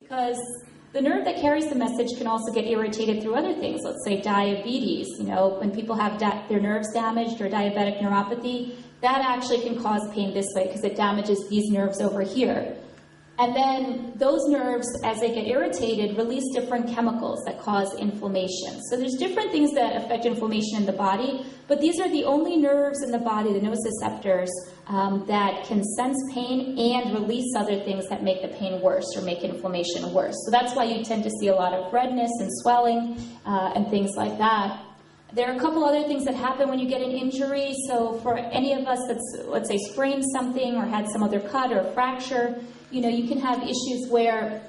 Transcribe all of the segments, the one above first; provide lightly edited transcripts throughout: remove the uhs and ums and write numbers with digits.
because the nerve that carries the message can also get irritated through other things. Let's say diabetes. When people have their nerves damaged or diabetic neuropathy, that actually can cause pain this way because it damages these nerves over here. And then those nerves, as they get irritated, release different chemicals that cause inflammation. So there's different things that affect inflammation in the body, but these are the only nerves in the body, the nociceptors, that can sense pain and release other things that make the pain worse or make inflammation worse. So that's why you tend to see a lot of redness and swelling and things like that. There are a couple other things that happen when you get an injury. So for any of us that's, let's say, sprained something or had some other cut or fracture, you can have issues where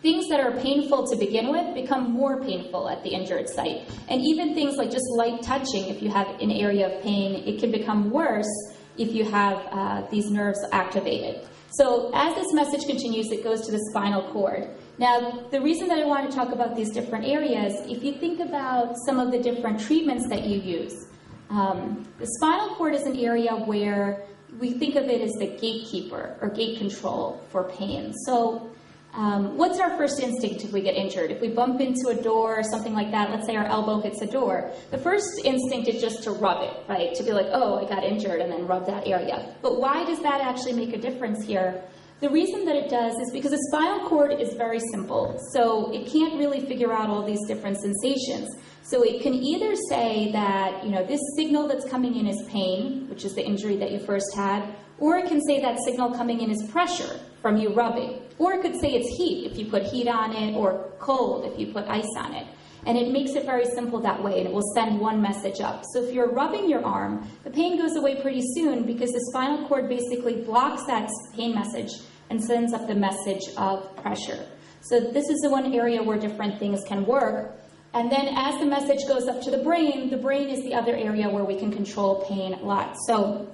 things that are painful to begin with become more painful at the injured site. And even things like just light touching, if you have an area of pain, it can become worse if you have these nerves activated. So as this message continues, it goes to the spinal cord. Now, the reason that I want to talk about these different areas, if you think about some of the different treatments that you use, the spinal cord is an area where we think of it as the gatekeeper or gate control for pain. So what's our first instinct if we get injured? If we bump into a door or something like that, let's say our elbow hits a door, the first instinct is just to rub it, right? To be like, oh, I got injured, and then rub that area. But why does that actually make a difference here? The reason that it does is because the spinal cord is very simple. So it can't really figure out all these different sensations. So it can either say that, this signal that's coming in is pain, which is the injury that you first had, or it can say that signal coming in is pressure from you rubbing. Or it could say it's heat if you put heat on it, or cold if you put ice on it. And it makes it very simple that way, and it will send one message up. So if you're rubbing your arm, the pain goes away pretty soon because the spinal cord basically blocks that pain message and sends up the message of pressure. So this is the one area where different things can work. And then as the message goes up to the brain is the other area where we can control pain a lot. So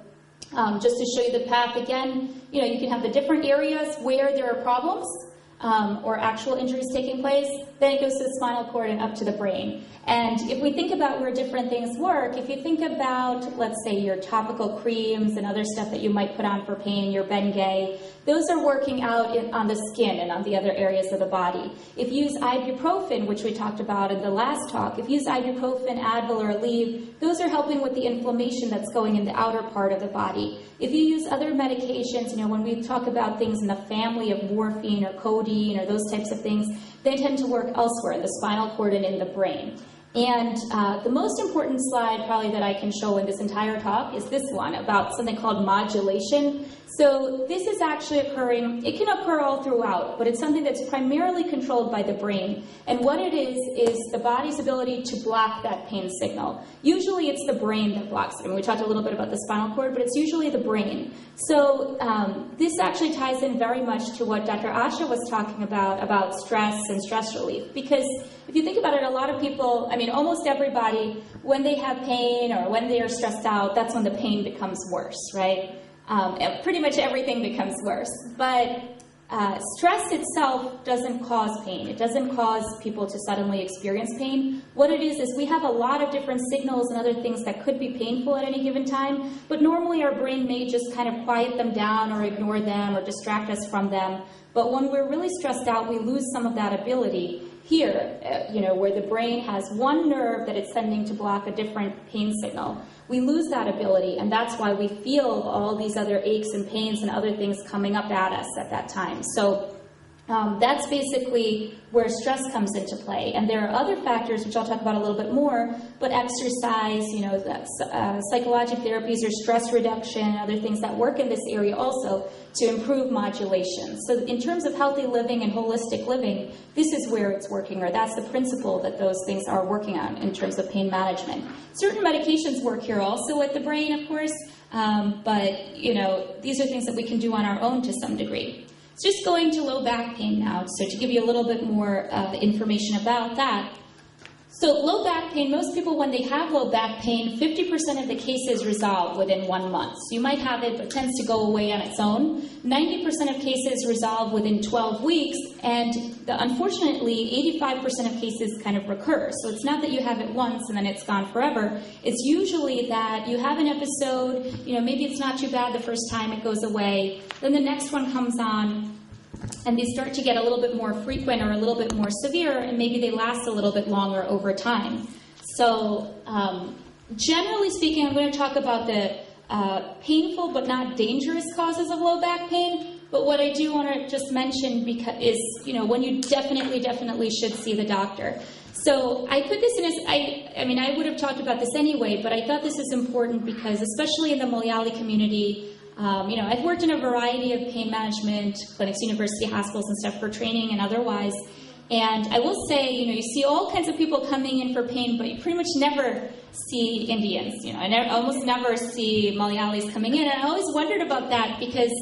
just to show you the path again, you can have the different areas where there are problems or actual injuries taking place. Then it goes to the spinal cord and up to the brain. And if we think about where different things work, if you think about, let's say, your topical creams and other stuff that you might put on for pain, your Bengay, those are working out on the skin and on the other areas of the body. If you use ibuprofen, which we talked about in the last talk, if you use ibuprofen, Advil, or Aleve, those are helping with the inflammation that's going in the outer part of the body. If you use other medications, when we talk about things in the family of morphine or codeine or those types of things, they tend to work elsewhere in the spinal cord and in the brain. And the most important slide probably that I can show in this entire talk is this one about something called modulation. So this is actually occurring, it can occur all throughout, but it's something that's primarily controlled by the brain. And what it is the body's ability to block that pain signal. Usually it's the brain that blocks it. I mean, we talked a little bit about the spinal cord, but it's usually the brain. So this actually ties in very much to what Dr. Asha was talking about stress and stress relief. Because if you think about it, a lot of people, almost everybody, when they have pain or when they are stressed out, that's when the pain becomes worse, right? Pretty much everything becomes worse. But stress itself doesn't cause pain. It doesn't cause people to suddenly experience pain. What it is we have a lot of different signals and other things that could be painful at any given time, but normally our brain may just kind of quiet them down or ignore them or distract us from them. But when we're really stressed out, we lose some of that ability. Here, where the brain has one nerve that it's sending to block a different pain signal, we lose that ability, and that's why we feel all these other aches and pains and other things coming up at us at that time. So that's basically where stress comes into play. And there are other factors, which I'll talk about a little bit more, but exercise, psychologic therapies or stress reduction, other things that work in this area also to improve modulation. So in terms of healthy living and holistic living, this is where it's working, or that's the principle that those things are working on in terms of pain management. Certain medications work here also with the brain, of course, but these are things that we can do on our own to some degree. So just going to low back pain now, so to give you a little bit more information about that. So low back pain, most people when they have low back pain, 50% of the cases resolve within 1 month. So you might have it, but it tends to go away on its own. 90% of cases resolve within 12 weeks, and unfortunately, 85% of cases kind of recur. So it's not that you have it once and then it's gone forever. It's usually that you have an episode, maybe it's not too bad the first time, it goes away. Then the next one comes on, and they start to get a little bit more frequent or a little bit more severe, and maybe they last a little bit longer over time. So generally speaking, I'm going to talk about the painful but not dangerous causes of low back pain. But what I do want to just mention is, when you definitely should see the doctor. So I put this in as, I would have talked about this anyway, but I thought this is important because, especially in the Malayali community, I've worked in a variety of pain management clinics, university hospitals and stuff for training and otherwise. And I will say, you see all kinds of people coming in for pain, but you pretty much never see Indians. I almost never see Malayalis coming in. And I always wondered about that because,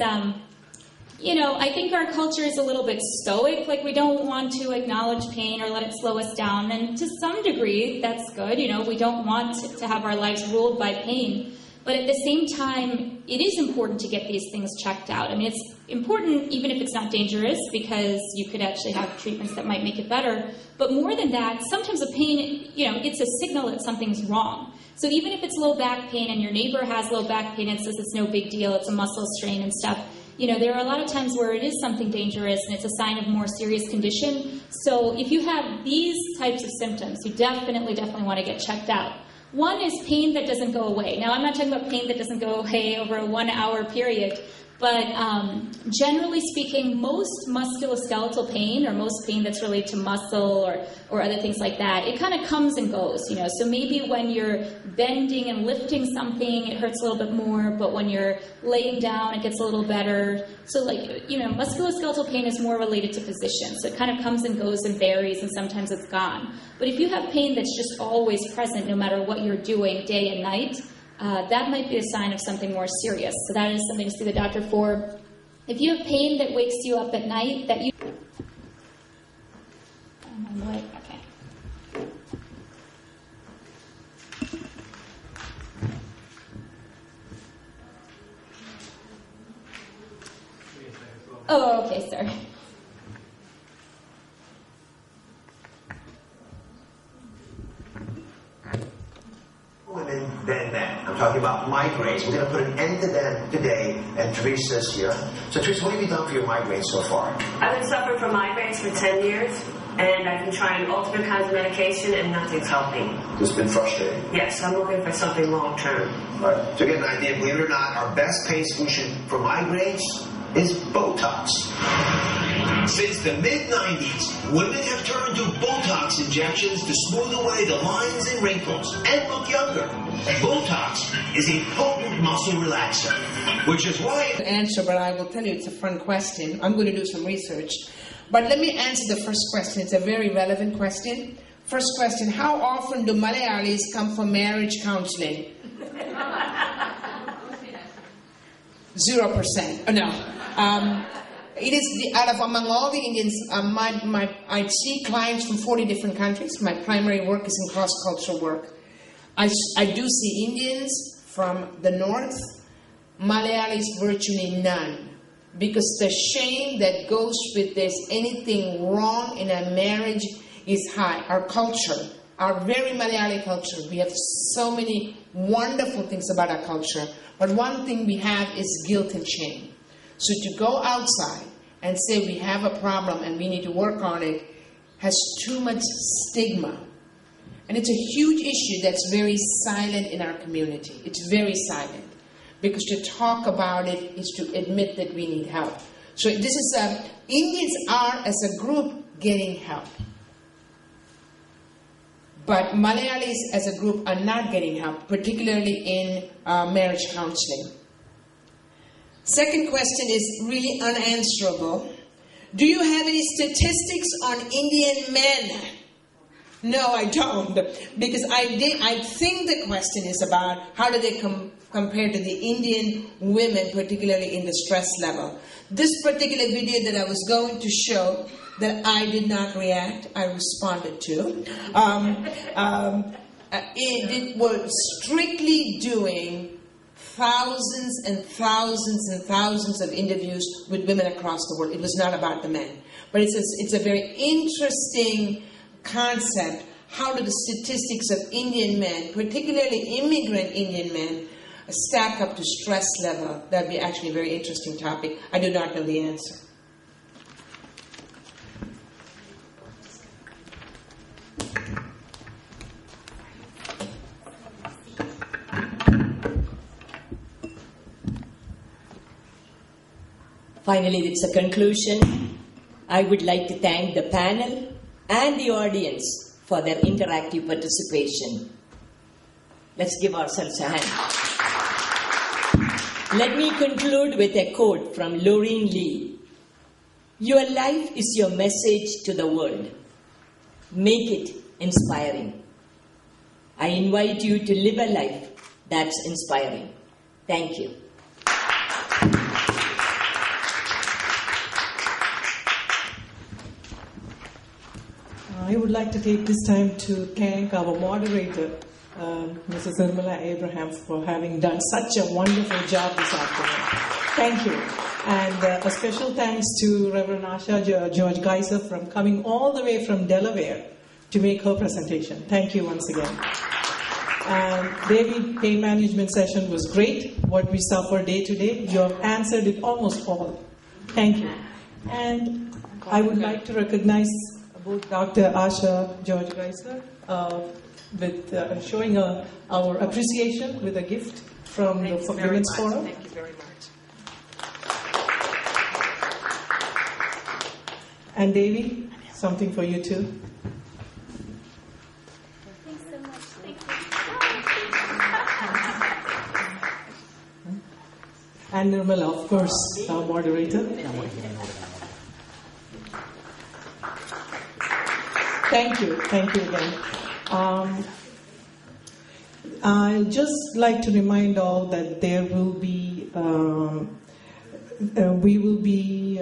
I think our culture is a little bit stoic. Like, we don't want to acknowledge pain or let it slow us down. And to some degree, that's good. We don't want to have our lives ruled by pain. But at the same time, it is important to get these things checked out. It's important even if it's not dangerous, because you could actually have treatments that might make it better. But more than that, sometimes the pain, it's a signal that something's wrong. So even if it's low back pain and your neighbor has low back pain and says it's no big deal, it's a muscle strain and stuff, there are a lot of times where it is something dangerous and it's a sign of more serious condition. So if you have these types of symptoms, you definitely want to get checked out. One is pain that doesn't go away. Now, I'm not talking about pain that doesn't go away over a 1 hour period, but generally speaking, most musculoskeletal pain, or most pain that's related to muscle or other things like that, it kind of comes and goes, So maybe when you're bending and lifting something, it hurts a little bit more, but when you're laying down, it gets a little better. So musculoskeletal pain is more related to position. So it kind of comes and goes and varies, and sometimes it's gone. But if you have pain that's just always present, no matter what you're doing day and night, that might be a sign of something more serious. So that is something to see the doctor for. If you have pain that wakes you up at night, that you... Okay. Oh, okay, sorry. Women than men. I'm talking about migraines. We're going to put an end to them today, and Teresa's here. So Teresa, what have you done for your migraines so far? I've been suffering from migraines for 10 years, and I've been trying all different kinds of medication, and nothing's helping. It's been frustrating. Yes, I'm looking for something long term. All right. To get an idea, believe it or not, our best pain solution for migraines is Botox. Since the mid-90s, women have turned to Botox injections to smooth away the lines and wrinkles and look younger. Botox is a potent muscle relaxer, which is why... Answer, but I will tell you it's a fun question. I'm going to do some research. But let me answer the first question. It's a very relevant question. First question, how often do Malayalis come for marriage counseling? 0%. Oh, no. It is out of among all the Indians, I see clients from 40 different countries. My primary work is in cross-cultural work. I do see Indians from the north, Malayalis virtually none. Because the shame that goes with this, anything wrong in a marriage, is high. Our culture, our very Malayali culture, we have so many wonderful things about our culture. But one thing we have is guilt and shame. So to go outside and say we have a problem and we need to work on it has too much stigma. And it's a huge issue that's very silent in our community. It's very silent. Because to talk about it is to admit that we need help. So this is Indians are, as a group, getting help. But Malayalis as a group are not getting help, particularly in marriage counseling. Second question is really unanswerable. Do you have any statistics on Indian men? No, I don't. Because I think the question is about how do they compare to the Indian women, particularly in the stress level. This particular video that I was going to show, that I did not react, I responded to. It was strictly doing thousands and thousands and thousands of interviews with women across the world. It was not about the men. But it's a very interesting concept. How do the statistics of Indian men, particularly immigrant Indian men, stack up to stress level? That'd be actually a very interesting topic. I do not know the answer. Finally, it's a conclusion. I would like to thank the panel and the audience for their interactive participation. Let's give ourselves a hand. Let me conclude with a quote from Laureen Lee. Your life is your message to the world. Make it inspiring. I invite you to live a life that's inspiring. Thank you. I would like to take this time to thank our moderator, Mrs. Nirmala Abraham, for having done such a wonderful job this afternoon. Thank you. And a special thanks to Reverend Asha George Geiser from coming all the way from Delaware to make her presentation. Thank you once again. David, pain management session was great. What we suffer day to day, you have answered it almost all. Thank you. And I would like to recognize both Dr. Asha George Geiser with showing our appreciation with a gift from the Women's Forum. Thank you very much. And Devi, something for you too. Thanks so much. Thank you. And Nirmala, of course, our moderator. Thank you again. I'd just like to remind all that there will be, we will be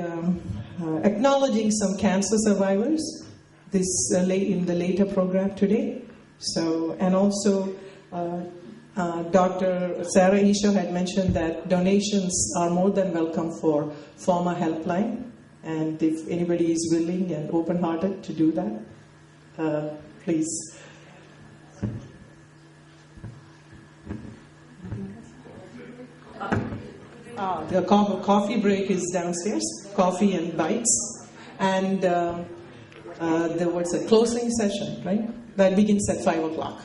acknowledging some cancer survivors in the later program today. So, and also, Dr. Sarah Isho had mentioned that donations are more than welcome for Forma Helpline, and if anybody is willing and open-hearted to do that, please. The coffee break is downstairs, coffee and bites, and what's a closing session, right? That begins at 5 o'clock.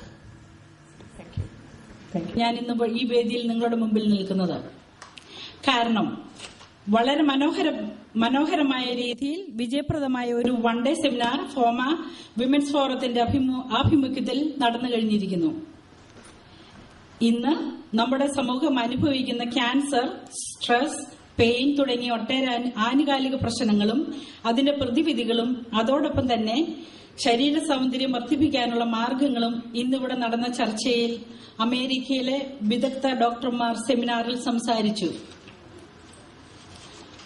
Thank you. Thank you. ഞാൻ ഇന്ന് ഈ വേദിയിൽ നിങ്ങളുടെ മുമ്പിൽ നിൽക്കുന്നത് കാരണം വളരെ മനോഹരമായ രീതിയിൽ വിജയപ്രദമായ ഒരു one day seminar FOMAA women's ഫോറത്തിന്റെ ആഭിമുഖ്യത്തിൽ നടന്നു കഴിഞ്ഞിരിക്കുന്നു. ഇന്ന് നമ്മുടെ സമൂഹം അനുഭവിക്കുന്ന ക്യാൻസർ, സ്ട്രെസ്, പെയിൻ തുടങ്ങിയ ഒട്ടേറെ ആനുകാലിക പ്രശ്നങ്ങളും അതിന്റെ പ്രതിവിധികളും അതോടൊപ്പം തന്നെ ശരീര സൗന്ദര്യം വർദ്ധിപ്പിക്കാനുള്ള മാർഗങ്ങളും ഇന്നിവിടെ നടന്ന ചർച്ചയിൽ അമേരിക്കയിലെ വിദഗ്ധ ഡോക്ടർമാർ സെമിനാറിൽ സംസാരിച്ചു.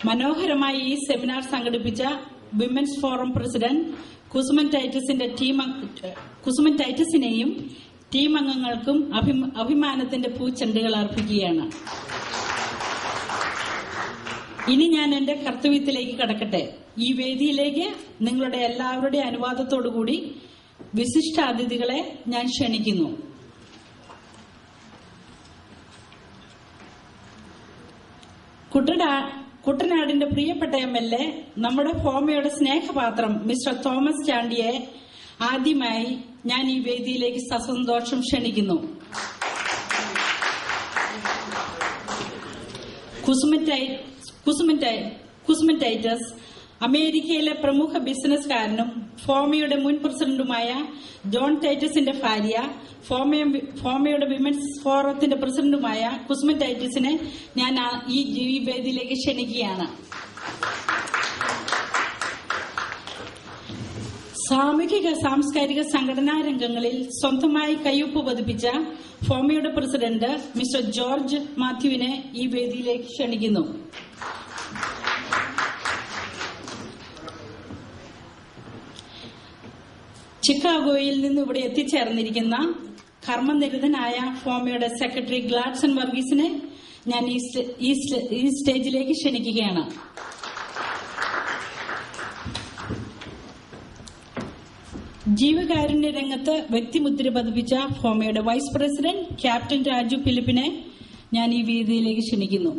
മനോഹരമായി ഈ സെമിനാർ സംഘടിപ്പിച്ച വിമൻസ് ഫോറം പ്രസിഡന്റ് കുസുമൻ ടൈറ്റസിനെയും ടീം അംഗങ്ങൾക്കും അഭിമാനത്തിന്റെ പൂച്ചെണ്ടുകൾ അർപ്പിക്കുകയാണ്. ഇനി ഞാൻ എന്റെ കർത്തവ്യത്തിലേക്ക് കടക്കട്ടെ. ഈ വേദിയിലേക്ക് നിങ്ങളുടെ എല്ലാവരുടെയും അനുവാദത്തോടുകൂടി വിശിഷ്ട അതിഥികളെ ഞാൻ ക്ഷണിക്കുന്നു. കുട്ടനാടിന്റെ പ്രിയപ്പെട്ട MLA, നമ്മുടെ ഫോമയുടെ സ്നേഹപാത്രം മിസ്റ്റർ തോമസ് ചാണ്ടിയെ ആദ്യമായി ഞാൻ ഈ വേദിയിലേക്ക് സസന്തോഷം ക്ഷണിക്കുന്നു. കുസുമൻ ടൈറ്റസ് അമേരിക്കയിലെ പ്രമുഖ ബിസിനസ്സുകാരനും ഫോമയുടെ മുൻ പ്രസിഡന്റുമായ ജോൺ ടൈറ്റസിന്റെ ഭാര്യ, ഫോമയുടെ വിമൻസ് ഫോറത്തിന്റെ പ്രസിഡന്റുമായ കുസുമൻ ടൈറ്റസിനെ ഞാൻ ഈ വേദിയിലേക്ക് ക്ഷണിക്കുകയാണ്. സാമൂഹിക സാംസ്കാരിക സംഘടനാ രംഗങ്ങളിൽ സ്വന്തമായി കയ്യൊപ്പ് പതിപ്പിച്ച ഫോമയുടെ പ്രസിഡന്റ് മിസ്റ്റർ ജോർജ് മാത്യുവിനെ ഈ വേദിയിലേക്ക് ക്ഷണിക്കുന്നു. ചിക്കാഗോയിൽ നിന്ന് ഇവിടെ എത്തിച്ചേർന്നിരിക്കുന്ന കർമ്മനിരതനായ ഫോമയുടെ സെക്രട്ടറി ഗ്ലാഡ്സൺ വർഗീസിനെ ഞാൻ ഈ സ്റ്റേജിലേക്ക് ക്ഷണിക്കുകയാണ്. ജീവകാരുണ്യ രംഗത്ത് വ്യക്തിമുദ്ര പതിപ്പിച്ച ഫോമയുടെ വൈസ് പ്രസിഡന്റ് ക്യാപ്റ്റൻ രാജു ഫിലിപ്പിനെ ഞാൻ ഈ വേദിയിലേക്ക് ക്ഷണിക്കുന്നു.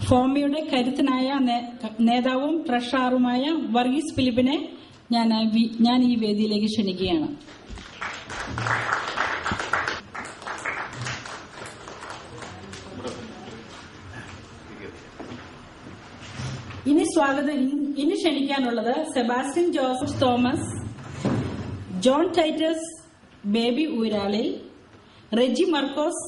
ഫോമയുടെ കരുത്തനായ നേതാവും ട്രഷററുമായ വർഗീസ് ഫിലിപ്പിനെ ഞാൻ ഈ വേദിയിലേക്ക് ക്ഷണിക്കുകയാണ്. ഇനി ക്ഷണിക്കാനുള്ളത് സെബാസ്റ്റ്യൻ ജോസഫ് തോമസ്, ജോൺ ടൈറ്റസ് ബേബി ഊരാളിൽ, റെജി മർക്കോസ്,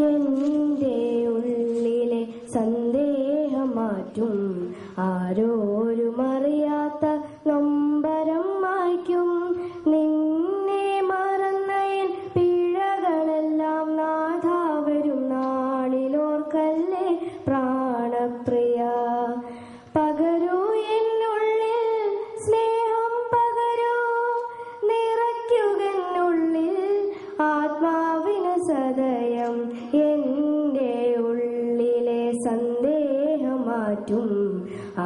എന്റെ ഉള്ളിലെ സന്ദേഹം മാറ്റും, ആരോരും അറിയാത്ത നൊമ്പരം മായ്ക്കും. നിന്നെ മറന്നയൻ പിഴകളെല്ലാം നാഥാ വരും നാളിലോർക്കല്ലേ പ്രാണപ്രിയ. പകരൂ എന്നുള്ളിൽ സ്നേഹം പകരൂ, നിറയ്ക്കുകെന്നുള്ളിൽ ആത്മാവിന് സദയം. എന്റെ ഉള്ളിലെ സന്ദേഹം മാറ്റും,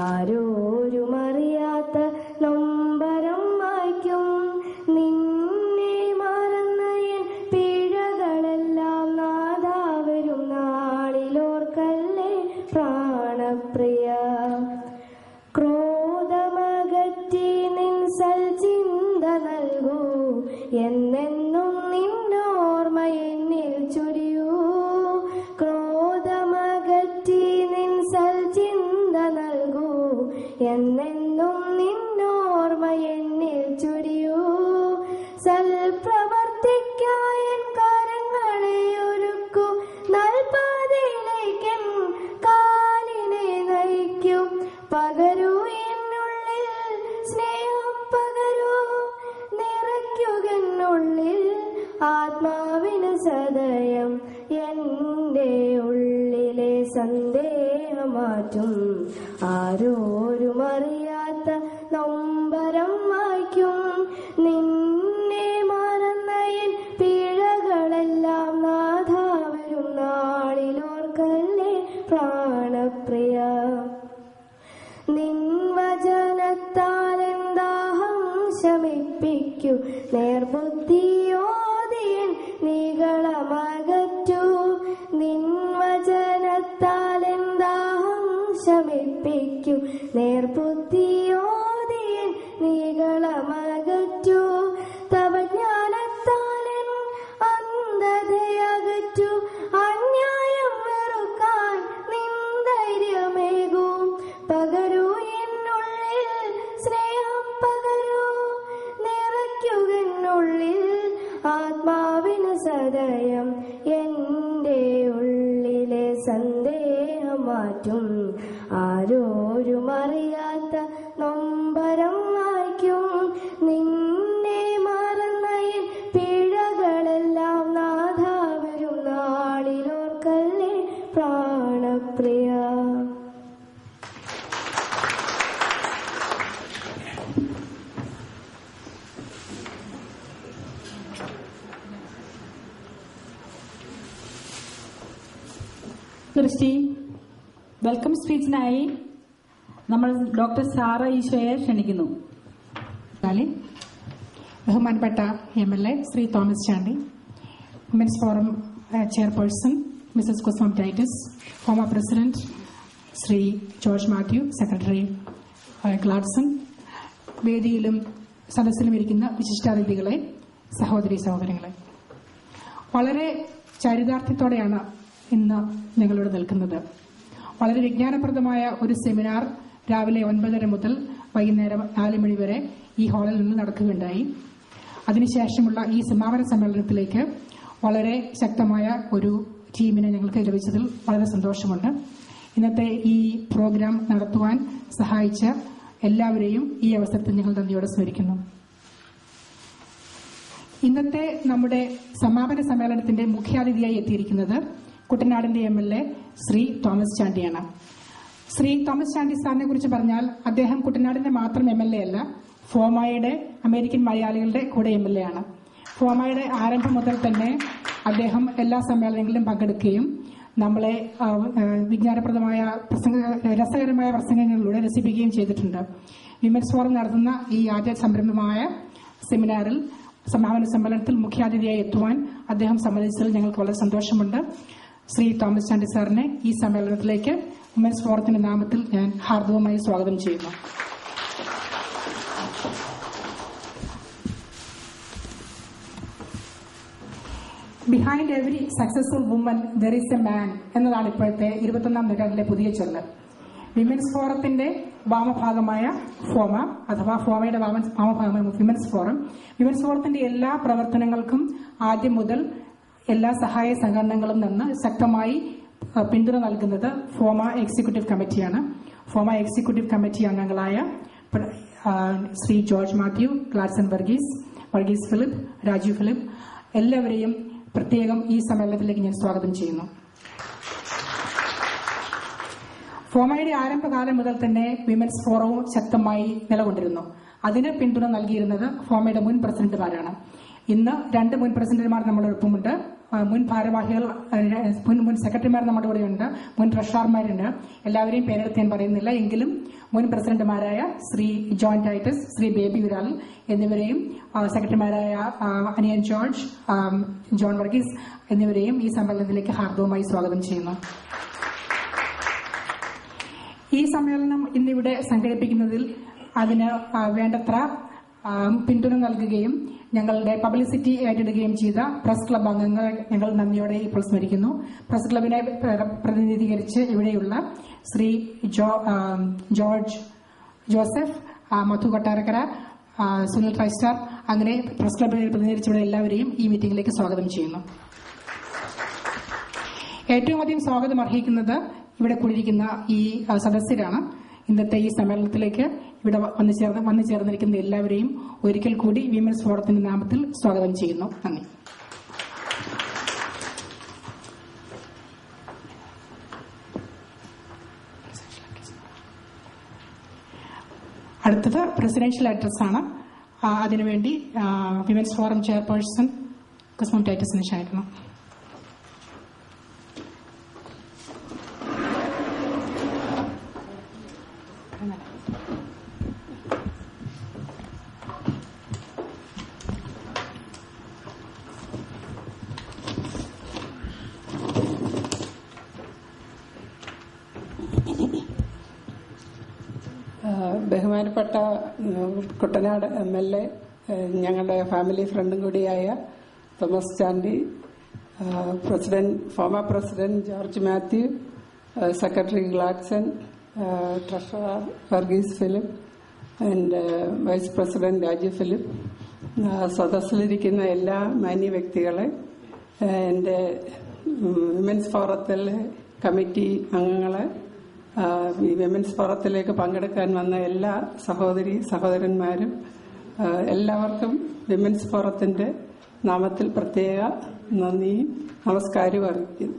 ആരോരും അറിയാത്ത നൊമ്പരം മായ്ക്കും. നിന്നെ മറന്നയൻ പിഴകളെല്ലാം നാഥാ വരും നാളിലോർക്കല്ലേ പ്രാണപ്രിയ. ക്രോധമകറ്റി നിൻ സൽചിന്ത നൽകൂ, എന്നെന്നും നിന്നോർമ്മ എന്നിൽ ചൊരിയൂ. ക്രോധമകറ്റി നിൻ സൽചിന്ത നൽകൂ, എന്നെന്നും നിന്നോർമ്മ എന്നിൽ ചൊരിയൂ. സൽപ്രവർത്തിക്കായൻ കരങ്ങളെ ഒരുക്കൂ, നൽപാതയിലേക്കൻ കാലിനെ നയിക്കും. പകരൂ എന്നുള്ളിൽ സ്നേഹം പകരൂ, നിറയ്ക്കുകെന്നുള്ളിൽ ആത്മാവിന് സദയം. എന്റെ ഉള്ളിലെ സന്ദേഹം മാറ്റും, ആരോരും അറിയാത്ത നൊമ്പരം മായ്ക്കും. നിന്നെ മറന്നയൻ പിഴകളെല്ലാം നാഥാ വരും നാളിലോർക്കല്ലേ പ്രാണപ്രിയ. നിൻ വചനത്താലെൻ ദാഹം ശമിപ്പിക്കൂ, നേർബുദ്ധിയോതിയൻ നികളമകറ്റൂ. നിൻ വചനത്താലെൻ ദാഹം ശമിപ്പിക്കൂ, നേർബുദ്ധിയോതിയൻ നികളമകറ്റൂ. തവ ജ്ഞാനത്താലെൻ അന്ധതയകറ്റൂ, അന്യായം വെറുക്കാൻ നിൻ ധൈര്യമേകൂ. പകരൂ എന്നുള്ളിൽ സ്നേഹം പകരൂ, നിറയ്ക്കുകെന്നുള്ളിൽ ആത്മാവിന് സദയം. എന്റെ ഉള്ളിലെ സന്ദേഹം മാറ്റും, ആരോരും അറിയാത്ത നൊമ്പരം മായ്ക്കും. നിന്നെ മറന്നയൻ പിഴകളെല്ലാം നാഥാ വരും നാളിലോർക്കല്ലേ പ്രാണപ്രിയ. ക്രിസ്റ്റി, വെൽക്കം സ്പീച്ചിനായി നമ്മൾ ഡോക്ടർ സാറ ഈശോയെ ക്ഷണിക്കുന്നു. ബഹുമാനപ്പെട്ട MLA Shri Thomas Chandy, women's forum chairperson Mrs Kusuma Titus, former president Shri George Mathew, secretary Gladson, വേദിയിലും സദസ്സിലും ഇരിക്കുന്ന വിശിഷ്ടാതിഥികളെ, സഹോദരി സഹോദരങ്ങളെ, വളരെ ചരിതാർത്ഥ്യത്തോടെയാണ് ഇന്ന് ഞങ്ങളിവിടെ നിൽക്കുന്നത്. വളരെ വിജ്ഞാനപ്രദമായ ഒരു സെമിനാർ രാവിലെ 9:30 മുതൽ വൈകുന്നേരം 4 മണി വരെ ഈ ഹാളിൽ നിന്ന് നടക്കുകയുണ്ടായി. അതിനുശേഷമുള്ള ഈ സമാപന സമ്മേളനത്തിലേക്ക് വളരെ ശക്തമായ ഒരു ടീമിനെ ഞങ്ങൾക്ക് ലഭിച്ചതിൽ വളരെ സന്തോഷമുണ്ട്. ഇന്നത്തെ ഈ പ്രോഗ്രാം നടത്തുവാൻ സഹായിച്ച എല്ലാവരെയും ഈ അവസരത്തിൽ ഞങ്ങൾ നന്ദിയോടെ സ്മരിക്കുന്നു. ഇന്നത്തെ നമ്മുടെ സമാപന സമ്മേളനത്തിന്റെ മുഖ്യാതിഥിയായി എത്തിയിരിക്കുന്നത് കുട്ടനാടിന്റെ MLA ശ്രീ തോമസ് ചാണ്ടിയാണ്. ശ്രീ തോമസ് ചാണ്ടി സാറിനെ കുറിച്ച് പറഞ്ഞാൽ അദ്ദേഹം കുട്ടനാടിന്റെ മാത്രം MLA അല്ല, ഫോമയുടെ അമേരിക്കൻ മലയാളികളുടെ കൂടെ MLA ആണ്. ഫോമയുടെ ആരംഭം മുതൽ തന്നെ അദ്ദേഹം എല്ലാ സമ്മേളനങ്ങളിലും പങ്കെടുക്കുകയും നമ്മളെ വിജ്ഞാനപ്രദമായ രസകരമായ പ്രസംഗങ്ങളിലൂടെ രസിപ്പിക്കുകയും ചെയ്തിട്ടുണ്ട്. വിമൻസ് ഫോറം നടത്തുന്ന ഈ ആദ്യ സംരംഭമായ സെമിനാറിൽ സമാപന സമ്മേളനത്തിൽ മുഖ്യാതിഥിയായി എത്തുവാൻ അദ്ദേഹം സമ്മതിച്ചതിൽ ഞങ്ങൾക്ക് വളരെ സന്തോഷമുണ്ട്. ശ്രീ തോമസ് ചാണ്ടി സാറിനെ ഈ സമ്മേളനത്തിലേക്ക് വിമൻസ് ഫോറത്തിന്റെ നാമത്തിൽ ഞാൻ ഹാർദവമായി സ്വാഗതം ചെയ്യുന്നു. Behind every successful woman there is a man എന്നതാണ് ഇപ്പോഴത്തെ 21ാം നൂറ്റാണ്ടിലെ പുതിയ ചൊല്ല്. വിമൻസ് ഫോറത്തിന്റെ വാമഭാഗമായ ഫോമ അഥവാ ഫോമയുടെ വാമഭാഗമായ വിമൻസ് ഫോറം, വിമൻസ് ഫോറത്തിന്റെ എല്ലാ പ്രവർത്തനങ്ങൾക്കും ആദ്യം മുതൽ എല്ലാ സഹായ സംഘടനകളും നിന്ന് ശക്തമായി പിന്തുണ നൽകുന്നത് ഫോമ എക്സിക്യൂട്ടീവ് കമ്മിറ്റിയാണ്. ഫോമ എക്സിക്യൂട്ടീവ് കമ്മിറ്റി അംഗങ്ങളായ ശ്രീ ജോർജ് മാത്യു, ഗ്ലാഡ്സൺ വർഗീസ് ഫിലിപ്പ്, രാജു ഫിലിപ്പ് എല്ലാവരെയും പ്രത്യേകം ഈ സമ്മേളനത്തിലേക്ക് ഞാൻ സ്വാഗതം ചെയ്യുന്നു. ഫോമയുടെ ആരംഭകാലം മുതൽ തന്നെ വിമൻസ് ഫോറവും ശക്തമായി നിലകൊണ്ടിരുന്നു. അതിന് പിന്തുണ നൽകിയിരുന്നത് ഫോമയുടെ മുൻ പ്രസിഡന്റുമാരാണ്. ഇന്ന് 2 മുൻ പ്രസിഡന്റുമാർ നമ്മുടെ ഒപ്പമുണ്ട്. മുൻ ഭാരവാഹികൾ, മുൻ സെക്രട്ടറിമാർ നമ്മുടെ കൂടെയുണ്ട്. മുൻ ട്രഷറർമാരുണ്ട്. എല്ലാവരെയും പേരെടുത്ത് ഞാൻ പറയുന്നില്ല. എങ്കിലും മുൻ പ്രസിഡന്റുമാരായ ശ്രീ ജോൺ ടൈറ്റസ്, ശ്രീ ബേബി വിരാൽ എന്നിവരെയും സെക്രട്ടറിമാരായ അനിയൻ ജോർജ്, ജോൺ വർഗീസ് എന്നിവരെയും ഈ സമ്മേളനത്തിലേക്ക് ഹാർദവമായി സ്വാഗതം ചെയ്യുന്നു. ഈ സമ്മേളനം ഇന്നിവിടെ സംഘടിപ്പിക്കുന്നതിൽ അതിന് വേണ്ടത്ര പിന്തുണ നൽകുകയും ഞങ്ങളുടെ പബ്ലിസിറ്റി ഏറ്റെടുക്കുകയും ചെയ്ത പ്രസ് ക്ലബ് അംഗങ്ങളെ ഞങ്ങൾ നന്ദിയോടെ ഇപ്പോൾ സ്മരിക്കുന്നു. പ്രസ് ക്ലബിനെ പ്രതിനിധീകരിച്ച് ഇവിടെയുള്ള ശ്രീ ജോർജ് ജോസഫ്, മധു കൊട്ടാരക്കര, സുനിൽ ഫൈവ്-സ്റ്റാർ, അങ്ങനെ പ്രസ് ക്ലബിനെ പ്രതിനിധീകരിച്ച് ഇവിടെ എല്ലാവരെയും ഈ മീറ്റിംഗിലേക്ക് സ്വാഗതം ചെയ്യുന്നു. ഏറ്റവും അധികം സ്വാഗതം അർഹിക്കുന്നത് ഇവിടെ കൂടിയിരിക്കുന്ന ഈ സദസ്യരാണ്. ഇന്നത്തെ ഈ സമ്മേളനത്തിലേക്ക് ഇവിടെ വന്നു ചേർന്നിരിക്കുന്ന എല്ലാവരെയും ഒരിക്കൽ കൂടി വിമൻസ് ഫോറത്തിന്റെ നാമത്തിൽ സ്വാഗതം ചെയ്യുന്നു. നന്ദി. അടുത്തത് പ്രസിഡൻഷ്യൽ അഡ്രസ് ആണ്. അതിനുവേണ്ടി വിമൻസ് ഫോറം ചെയർപേഴ്സൺ കുസുമ ടൈറ്റസിനെ ക്ഷണിക്കുന്നു. ബഹുമാനപ്പെട്ട കുട്ടനാട് MLA, ഞങ്ങളുടെ ഫാമിലി ഫ്രണ്ടും കൂടിയായ Thomas Chandy, former president George Mathew, secretary Gladson, treasurer Varghese Philip and vice president Raju Philip, സദസ്സിലിരിക്കുന്ന എല്ലാ മാന്യ വ്യക്തികളെ, എൻ്റെ വിമൻസ് ഫോറത്തിലെ കമ്മിറ്റി അംഗങ്ങളെ, ഈ വിമൻസ് ഫോറത്തിലേക്ക് പങ്കെടുക്കാൻ വന്ന എല്ലാ സഹോദരന്മാരും, എല്ലാവർക്കും വിമൻസ് ഫോറത്തിന്റെ നാമത്തിൽ പ്രത്യേക നന്ദിയും നമസ്കാരവും അറിയിക്കുന്നു.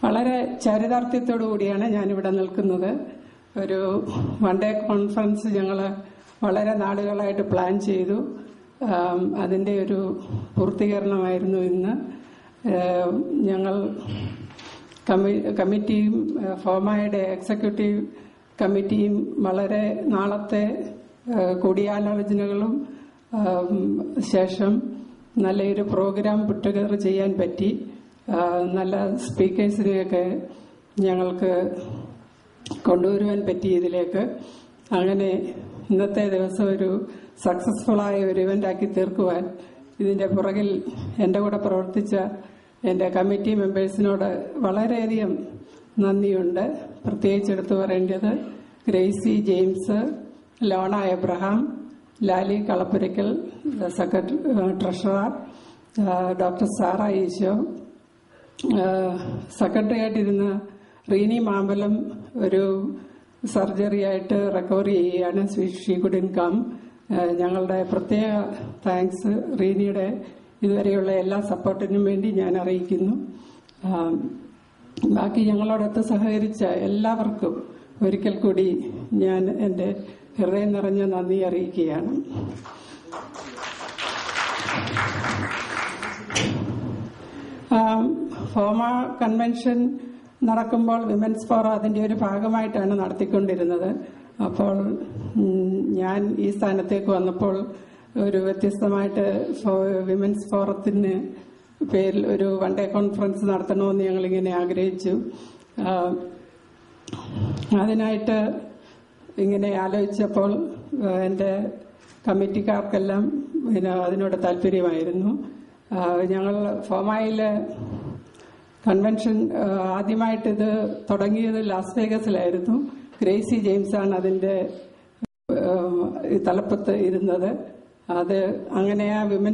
വളരെ ചരിതാർത്ഥ്യത്തോടു കൂടിയാണ് ഞാനിവിടെ നിൽക്കുന്നത്. ഒരു വൺ ഡേ കോൺഫറൻസ് ഞങ്ങൾ വളരെ നാളുകളായിട്ട് പ്ലാൻ ചെയ്തു. അതിൻ്റെ ഒരു പൂർത്തീകരണമായിരുന്നു ഇന്ന്. ഞങ്ങൾ കമ്മിറ്റിയും ഫോമയുടെ എക്സിക്യൂട്ടീവ് കമ്മിറ്റിയും വളരെ നാളത്തെ കൂടിയാലോചനകളും ശേഷം നല്ലൊരു പ്രോഗ്രാം പുട്ടുകയർ ചെയ്യാൻ പറ്റി. നല്ല സ്പീക്കേഴ്സിനെയൊക്കെ ഞങ്ങൾക്ക് കൊണ്ടുവരുവാൻ പറ്റി ഇതിലേക്ക്. അങ്ങനെ ഇന്നത്തെ ദിവസം ഒരു സക്സസ്ഫുള്ളായ ഒരു ഇവന്റാക്കി തീർക്കുവാൻ ഇതിന്റെ പുറകിൽ എൻ്റെ കൂടെ പ്രവർത്തിച്ച എൻ്റെ കമ്മിറ്റി മെമ്പേഴ്സിനോട് വളരെയധികം നന്ദിയുണ്ട്. പ്രത്യേകിച്ച് എടുത്തു പറയേണ്ടത് Gracy James, Lona Abraham, Lali Kalappurakkal, treasurer doctor Sara Eesho, secretary ആയിട്ടിരുന്ന റീനി മാമ്പലം ഒരു സർജറി ആയിട്ട് റിക്കവർ ചെയ്യുകയാണ്. She couldn't come. ഞങ്ങളുടെ പ്രത്യേക താങ്ക്സ് റീനിയുടെ ഇതുവരെയുള്ള എല്ലാ സപ്പോർട്ടിനും വേണ്ടി ഞാൻ അറിയിക്കുന്നു. ബാക്കി ഞങ്ങളോടൊത്ത് സഹകരിച്ച എല്ലാവർക്കും ഒരിക്കൽ കൂടി ഞാൻ എൻ്റെ ഹൃദയം നിറഞ്ഞ നന്ദി അറിയിക്കുകയാണ്. ഫോമ കൺവെൻഷൻ നടക്കുമ്പോൾ വിമൻസ് ഫോറം അതിൻ്റെ ഒരു ഭാഗമായിട്ടാണ് നടത്തിക്കൊണ്ടിരുന്നത്. അപ്പോൾ ഞാൻ ഈ സ്ഥാനത്തേക്ക് വന്നപ്പോൾ ഒരു വ്യത്യസ്തമായിട്ട് വിമൻസ് ഫോറത്തിന് പേരിൽ ഒരു വൺ ഡേ കോൺഫറൻസ് നടത്തണമെന്ന് ഞങ്ങളിങ്ങനെ ആഗ്രഹിച്ചു. അതിനായിട്ട് ഇങ്ങനെ ആലോചിച്ചപ്പോൾ എൻ്റെ കമ്മിറ്റിക്കാർക്കെല്ലാം അതിനോട് താല്പര്യമായിരുന്നു. ഞങ്ങൾ ഫോമയിൽ കൺവെൻഷൻ ആദ്യമായിട്ടിത് തുടങ്ങിയത് ലാസ് വേഗസിലായിരുന്നു. ഗ്രേസി ജെയിംസാണ് അതിൻ്റെ തലപ്പത്ത് ഇരുന്നത്. അത് അങ്ങനെ ആ വിമൻസ്